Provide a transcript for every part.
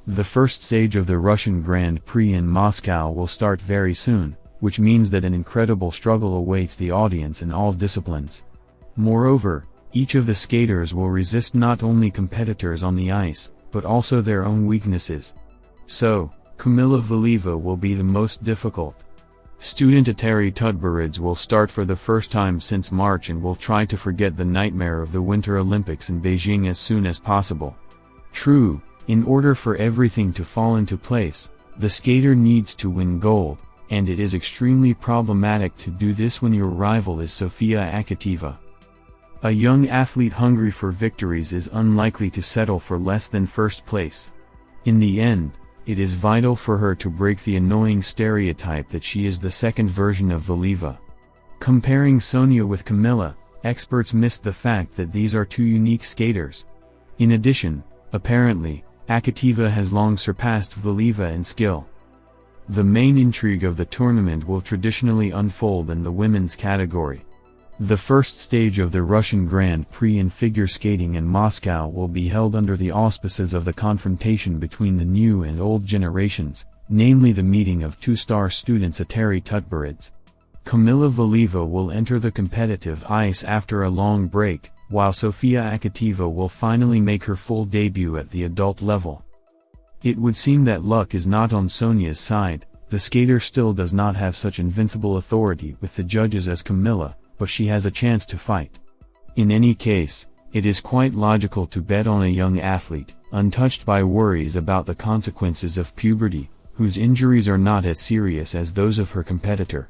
The first stage of the Russian Grand Prix in Moscow will start very soon, which means that an incredible struggle awaits the audience in all disciplines. Moreover, each of the skaters will resist not only competitors on the ice, but also their own weaknesses. So, Kamila Valieva will be the most difficult. Student Atari Tutberidze will start for the first time since March and will try to forget the nightmare of the Winter Olympics in Beijing as soon as possible. True, in order for everything to fall into place, the skater needs to win gold, and it is extremely problematic to do this when your rival is Sofya Akatieva. A young athlete hungry for victories is unlikely to settle for less than first place. In the end, it is vital for her to break the annoying stereotype that she is the second version of Valieva. Comparing Sonia with Kamila, experts missed the fact that these are two unique skaters. In addition, apparently, Akatieva has long surpassed Valieva in skill. The main intrigue of the tournament will traditionally unfold in the women's category. The first stage of the Russian Grand Prix in figure skating in Moscow will be held under the auspices of the confrontation between the new and old generations, namely the meeting of two-star students Atari Tutberidze. Kamila Valieva will enter the competitive ice after a long break, while Sofya Akatieva will finally make her full debut at the adult level. It would seem that luck is not on Sonia's side. The skater still does not have such invincible authority with the judges as Kamila, but she has a chance to fight. In any case, it is quite logical to bet on a young athlete, untouched by worries about the consequences of puberty, whose injuries are not as serious as those of her competitor.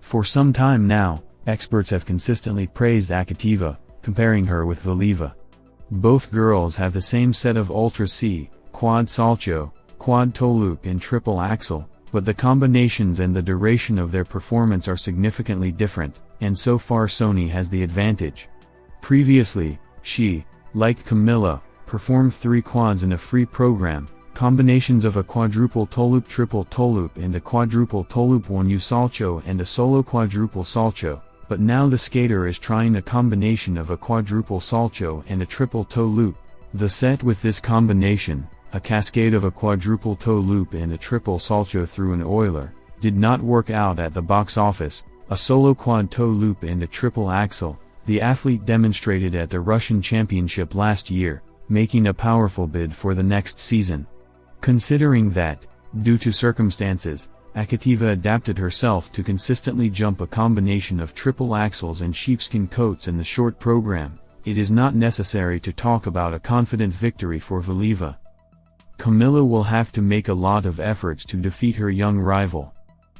For some time now, experts have consistently praised Akatieva, comparing her with Valieva. Both girls have the same set of Ultra C, quad salcho, quad toe loop and triple axel, but the combinations and the duration of their performance are significantly different, and so far Sonia has the advantage. Previously, she, like Kamila, performed 3 quads in a free program, combinations of a quadruple toe loop, triple toe loop and a quadruple toe loop, 1U salcho and a solo quadruple salcho, but now the skater is trying a combination of a quadruple salcho and a triple toe loop. The set with this combination, a cascade of a quadruple toe loop and a triple salcho through an Euler, did not work out at the box office. A solo quad toe loop and a triple axel, the athlete demonstrated at the Russian Championship last year, making a powerful bid for the next season. Considering that, due to circumstances, Akatieva adapted herself to consistently jump a combination of triple axels and sheepskin coats in the short program, it is not necessary to talk about a confident victory for Valieva. Kamila will have to make a lot of efforts to defeat her young rival.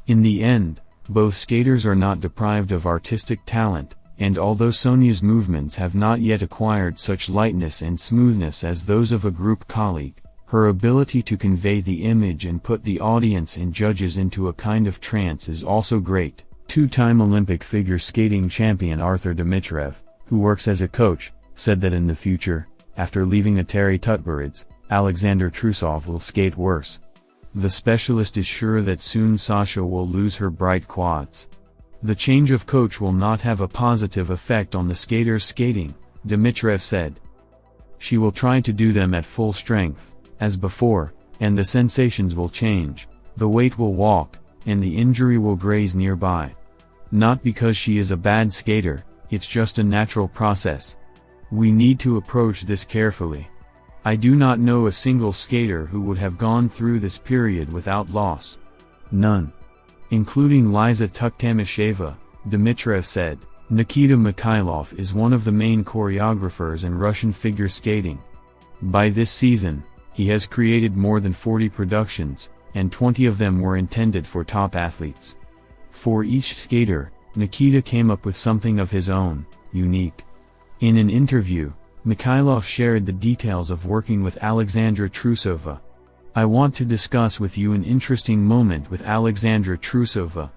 In the end, both skaters are not deprived of artistic talent, and although Sonia's movements have not yet acquired such lightness and smoothness as those of a group colleague, her ability to convey the image and put the audience and judges into a kind of trance is also great. Two-time Olympic figure skating champion Arthur Dmitriev, who works as a coach, said that in the future, after leaving Atari Tutberidze, Alexander Trusov will skate worse. The specialist is sure that soon Sasha will lose her bright quads. The change of coach will not have a positive effect on the skaters' skating, Dmitriev said. She will try to do them at full strength, as before, and the sensations will change, the weight will walk, and the injury will graze nearby. Not because she is a bad skater, it's just a natural process. We need to approach this carefully. I do not know a single skater who would have gone through this period without loss. None. Including Liza Tuktamisheva, Dmitriev said. Nikita Mikhailov is one of the main choreographers in Russian figure skating. By this season, he has created more than 40 productions, and 20 of them were intended for top athletes. For each skater, Nikita came up with something of his own, unique. In an interview, Mikhailov shared the details of working with Alexandra Trusova. I want to discuss with you an interesting moment with Alexandra Trusova.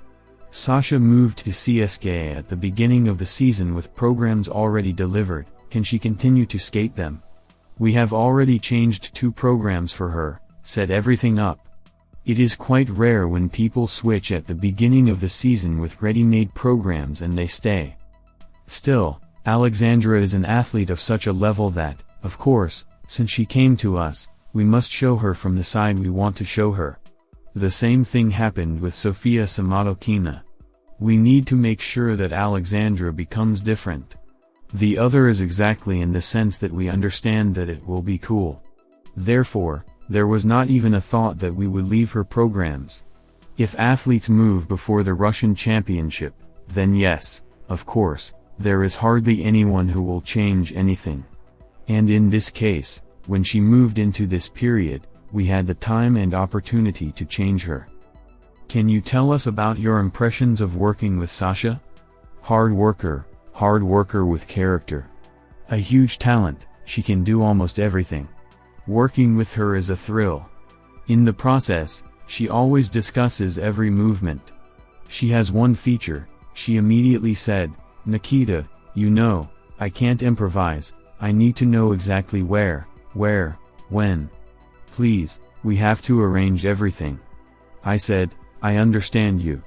Sasha moved to CSKA at the beginning of the season with programs already delivered. Can she continue to skate them? We have already changed 2 programs for her, set everything up. It is quite rare when people switch at the beginning of the season with ready-made programs and they stay. Still, Alexandra is an athlete of such a level that, of course, since she came to us, We must show her from the side we want to show her. The same thing happened with Sofia Akatieva. We need to make sure that Alexandra becomes different. The other is exactly in the sense that we understand that it will be cool. Therefore, there was not even a thought that we would leave her programs. If athletes move before the Russian championship, then yes, of course, there is hardly anyone who will change anything. And in this case, when she moved into this period, we had the time and opportunity to change her. Can you tell us about your impressions of working with Sasha? Hard worker with character. A huge talent, she can do almost everything. Working with her is a thrill. In the process, she always discusses every movement. She has one feature, she immediately said, "Nikita, you know, I can't improvise, I need to know exactly where, when. Please, we have to arrange everything." I said, "I understand you.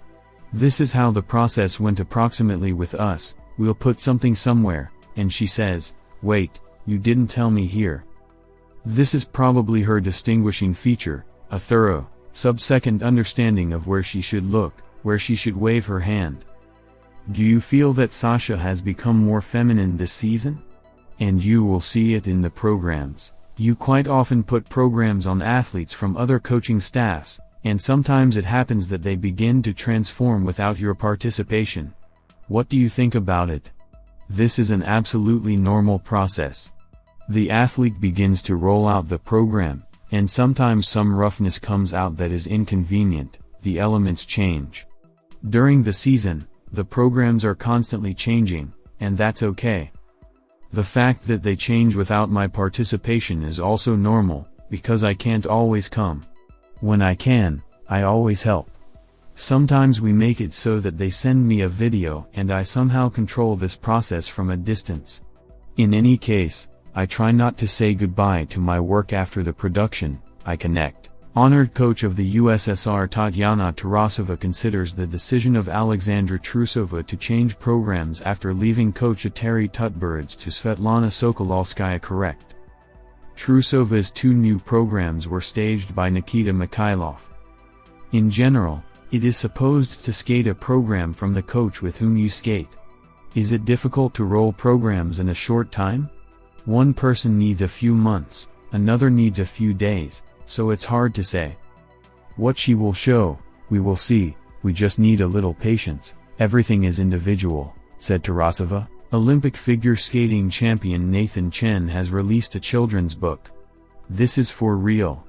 This is how the process went approximately with us, we'll put something somewhere," and she says, "Wait, you didn't tell me here." This is probably her distinguishing feature, a thorough, sub-second understanding of where she should look, where she should wave her hand. Do you feel that Sasha has become more feminine this season? And you will see it in the programs. You quite often put programs on athletes from other coaching staffs, and sometimes it happens that they begin to transform without your participation. What do you think about it? This is an absolutely normal process. The athlete begins to roll out the program, and sometimes some roughness comes out that is inconvenient, the elements change. During the season, the programs are constantly changing, and that's okay. The fact that they change without my participation is also normal, because I can't always come. When I can, I always help. Sometimes we make it so that they send me a video and I somehow control this process from a distance. In any case, I try not to say goodbye to my work after the production, I connect. Honored coach of the USSR Tatyana Tarasova considers the decision of Alexandra Trusova to change programs after leaving coach Eteri Tutberidze to Svetlana Sokolovskaya correct. Trusova's 2 new programs were staged by Nikita Mikhailov. In general, it is supposed to skate a program from the coach with whom you skate. Is it difficult to roll programs in a short time? One person needs a few months, another needs a few days, so it's hard to say. What she will show, we will see, we just need a little patience, everything is individual, said Tarasova. Olympic figure skating champion Nathan Chen has released a children's book. This is for real.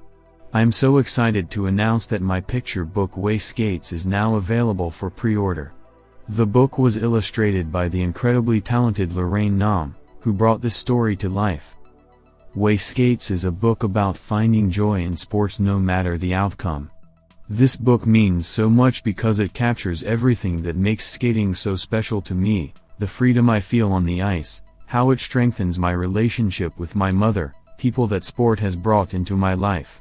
I'm so excited to announce that my picture book Way Skates is now available for pre-order. The book was illustrated by the incredibly talented Lorraine Naum, who brought this story to life. Way Skates is a book about finding joy in sports no matter the outcome. This book means so much because it captures everything that makes skating so special to me, the freedom I feel on the ice, how it strengthens my relationship with my mother, people that sport has brought into my life.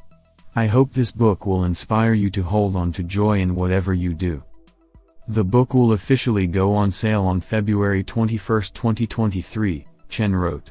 I hope this book will inspire you to hold on to joy in whatever you do. The book will officially go on sale on February 21, 2023, Chen wrote.